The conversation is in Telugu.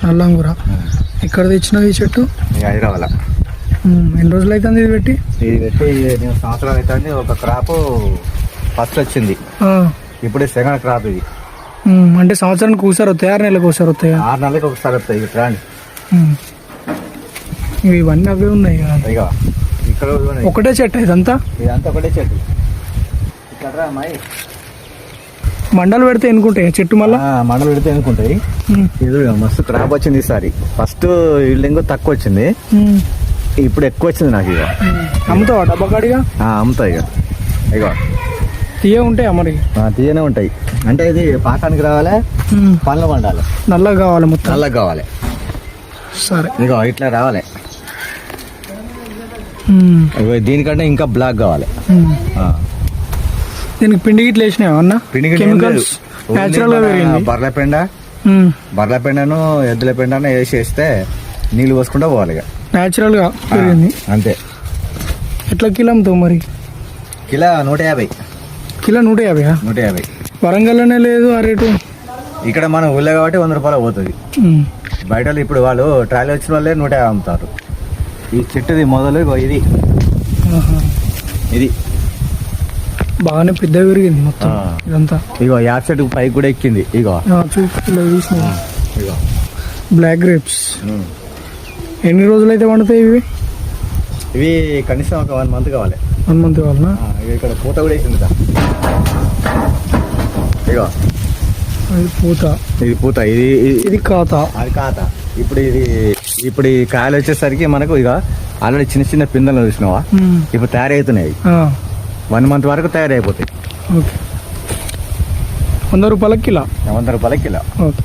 నల్లంగుర. ఎక్కడ తెచ్చినావు ఈ చెట్టు? హైదరాబాద్. ఎన్ని రోజులు అవుతుంది ఇది పెట్టి? నేను సంవత్సరాలు అవుతుంది. ఒక క్రాప్ ఫస్ట్ వచ్చింది, ఇప్పుడే సెకండ్ క్రాప్ ఇది. అంటే సంవత్సరానికి ఒకసారి వస్తాయి, 6 నెలలకు ఒకసారి వస్తాయి? 6 నెలలకు ఒకసారి వస్తాయి. ఇక రాండి, ఇవన్నీ అవే ఉన్నాయి ఇక ఇక్కడ ఒకటే చెట్టు ఇదంతా? ఇదంతా ఒకటే చెట్టు. ఇక్కడ అమ్మాయి మండలు పెడితే ఎన్నుకుంటాయి చెట్టు? మళ్ళీ మండలు పెడితే ఎన్నుకుంటాయి. ఇది మస్తు క్రాప్ వచ్చింది ఈసారి. ఫస్ట్ ఈల్డింగ్ తక్కువ వచ్చింది, ఇప్పుడు ఎక్కువ వచ్చింది నాకు. ఇక అమ్ముతావా డబ్బాకాడిగా? అమ్ముతా. ఇక తీయ ఉంటాయి మరి? తీయనే ఉంటాయి. అంటే ఇది పాకానికి రావాలి, పండ్లు పండాలి, నల్లగా కావాలి, మొత్తం నల్లగా కావాలి. సరే, ఇక ఇట్లా రావాలి. దీనికంటే ఇంకా బ్లాక్ కావాలి. దీనికి పిండి గిట్ల వేసినావా అన్న? కెమికల్స్ న్యాచురల్ గా పెరిగింది. బర్రెల పెండను ఎద్దుల పెండను వేసేస్తే నీళ్ళు పోసుకుంటా పోవాలి. ఇక న్యాచురల్ గా పెరిగింది అంతే. ఎట్లా కిలో అమ్ముతావు మరి? కిలో 150. కిలో 150? 150. వరంగల్లోనే లేదు ఆ రేటు? ఇక్కడ మన ఊళ్ళో కాబట్టి 100 రూపాయలు పోతుంది. బయట ఇప్పుడు వాళ్ళు ట్రాలీ వచ్చిన వాళ్ళే 150 అమ్ముతారు. ఈ చెట్టుది మొదలు ఇది ఇది బాగానే పెద్ద పెరిగింది మొత్తం ఇదంతా. ఇగో యాప్ చెట్టు పైకి కూడా ఎక్కింది. ఇగో ఇగో బ్లాక్ గ్రేప్స్. ఎన్ని రోజులు అయితే పండుతాయి ఇవి? ఇవి కనీసం ఒక 1 మంత్ కావాలి. 1 మంత్ కావాలనా? ఇక్కడ పూత కూడా వేసింది. ఇగో ఇది పూత, ఇది పూత, ఇది కాత, అది కాత. ఇప్పుడు ఈ కాయలు వచ్చేసరికి మనకు ఇక ఆల్రెడీ చిన్న చిన్న పిందెలు చూసినావా, ఇప్పుడు తయారవుతున్నాయి. 1 మంత్ వరకు తయారైపోతాయి. ఓకే. 100 రూపాయల కిలో? 100 రూపాయల కిలో. ఓకే.